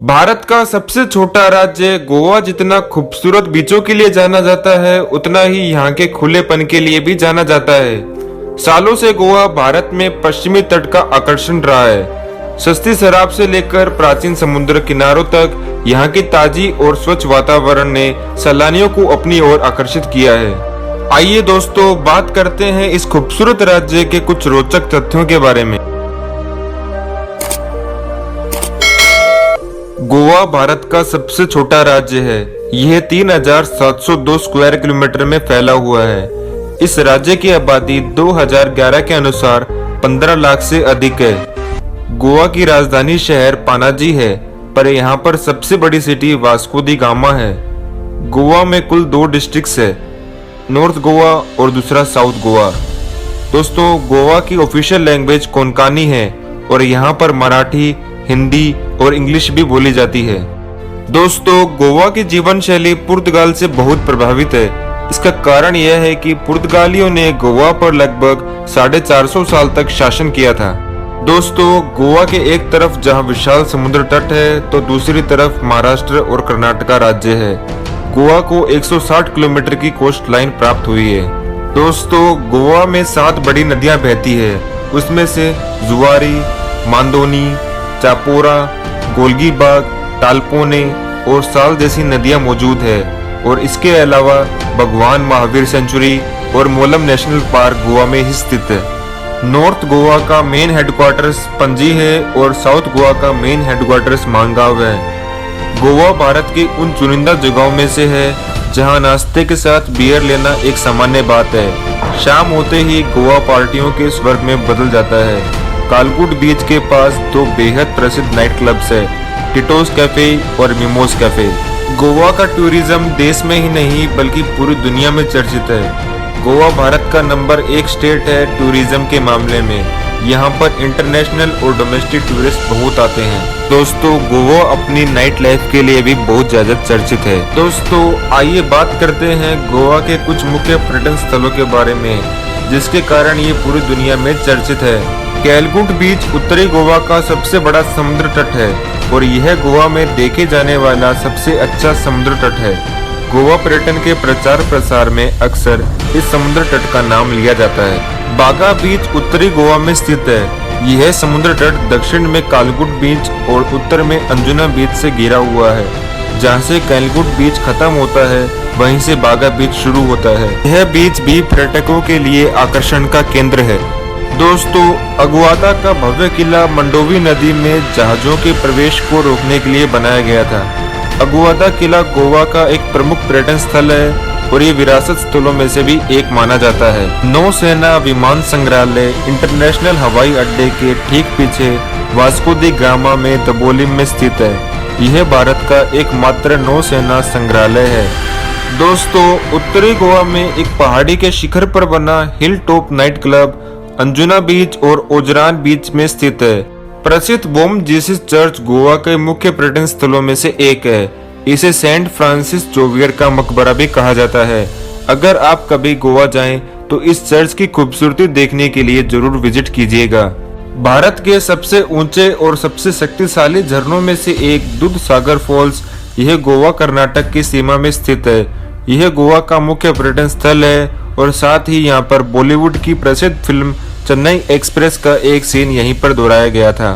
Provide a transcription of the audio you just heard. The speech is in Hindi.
भारत का सबसे छोटा राज्य गोवा जितना खूबसूरत बीचों के लिए जाना जाता है, उतना ही यहाँ के खुलेपन के लिए भी जाना जाता है। सालों से गोवा भारत में पश्चिमी तट का आकर्षण रहा है। सस्ती शराब से लेकर प्राचीन समुद्र किनारों तक यहाँ की ताजी और स्वच्छ वातावरण ने सैलानियों को अपनी ओर आकर्षित किया है। आइए दोस्तों, बात करते हैं इस खूबसूरत राज्य के कुछ रोचक तथ्यों के बारे में। गोवा भारत का सबसे छोटा राज्य है। यह 3702 स्क्वायर किलोमीटर में फैला हुआ है। इस राज्य की आबादी 2011 के अनुसार 15 लाख से अधिक है। गोवा की राजधानी शहर पानाजी है, पर यहाँ पर सबसे बड़ी सिटी वास्को दी गामा है। गोवा में कुल 2 डिस्ट्रिक्ट्स है, नॉर्थ गोवा और दूसरा साउथ गोवा। दोस्तों, गोवा की ऑफिशियल लैंग्वेज कोंकणी है और यहाँ पर मराठी, हिंदी और इंग्लिश भी बोली जाती है। दोस्तों, गोवा की जीवन शैली पुर्तगाल से बहुत प्रभावित है। इसका कारण यह है कि पुर्तगालियों ने गोवा पर लगभग 450 साल तक शासन किया था। दोस्तों, गोवा के एक तरफ जहां विशाल समुद्र तट है, तो दूसरी तरफ महाराष्ट्र और कर्नाटका राज्य है। गोवा को 160 किलोमीटर की कोस्ट लाइन प्राप्त हुई है। दोस्तों, गोवा में 7 बड़ी नदियां बहती है। उसमें से जुआरी, मांदोनी, चापोरा, गोलगीबाग, टालपोने और साल जैसी नदियां मौजूद है। और इसके अलावा भगवान महावीर सेंचुरी और मोलम नेशनल पार्क गोवा में ही स्थित है। नॉर्थ गोवा का मेन हेडक्वार्टर्स पणजी है और साउथ गोवा का मेन हेडक्वार्टर्स मांगाव है। गोवा भारत की उन चुनिंदा जगहों में से है जहां नाश्ते के साथ बियर लेना एक सामान्य बात है। शाम होते ही गोवा पार्टियों के स्वर्ग में बदल जाता है। कालकुट बीच के पास 2 बेहद प्रसिद्ध नाइट क्लब्स है, टिटोस कैफे और मिमोस कैफे। गोवा का टूरिज्म देश में ही नहीं बल्कि पूरी दुनिया में चर्चित है। गोवा भारत का नंबर 1 स्टेट है टूरिज्म के मामले में। यहाँ पर इंटरनेशनल और डोमेस्टिक टूरिस्ट बहुत आते हैं। दोस्तों, गोवा अपनी नाइट लाइफ के लिए भी बहुत ज्यादा चर्चित है। दोस्तों, आइए बात करते हैं गोवा के कुछ मुख्य पर्यटन स्थलों के बारे में, जिसके कारण ये पूरी दुनिया में चर्चित है। कैलकुट बीच उत्तरी गोवा का सबसे बड़ा समुद्र तट है और यह गोवा में देखे जाने वाला सबसे अच्छा समुद्र तट है। गोवा पर्यटन के प्रचार प्रसार में अक्सर इस समुद्र तट का नाम लिया जाता है। बागा बीच उत्तरी गोवा में स्थित है। यह समुद्र तट दक्षिण में कालकुट बीच और उत्तर में अंजुना बीच से घिरा हुआ है। जहाँ से कैलकुट बीच खत्म होता है, वहीं से बागा बीच शुरू होता है। यह बीच भी पर्यटकों के लिए आकर्षण का केंद्र है। दोस्तों, अगुआदा का भव्य किला मंडोवी नदी में जहाजों के प्रवेश को रोकने के लिए बनाया गया था। अगुआदा किला गोवा का एक प्रमुख पर्यटन स्थल है और ये विरासत स्थलों में से भी एक माना जाता है। नौसेना विमान संग्रहालय इंटरनेशनल हवाई अड्डे के ठीक पीछे वास्को दी गामा में दबोलिम में स्थित है। यह भारत का एकमात्र नौसेना संग्रहालय है। दोस्तों, उत्तरी गोवा में एक पहाड़ी के शिखर पर बना hill top night club Anjuna beach और ओजरान बीच में स्थित है। प्रसिद्ध बोम जीसस चर्च गोवा के मुख्य पर्यटन स्थलों में से एक है। इसे सेंट फ्रांसिस जोवियर का मकबरा भी कहा जाता है। अगर आप कभी गोवा जाएं तो इस चर्च की खूबसूरती देखने के लिए जरूर विजिट कीजिएगा। भारत के सबसे ऊंचे और सबसे शक्तिशाली झरनों में से एक दूध सागर फॉल्स, यह गोवा कर्नाटक की सीमा में स्थित है। यह गोवा का मुख्य पर्यटन स्थल है और साथ ही यहाँ पर बॉलीवुड की प्रसिद्ध फिल्म चेन्नई एक्सप्रेस का एक सीन यहीं पर दोहराया गया था।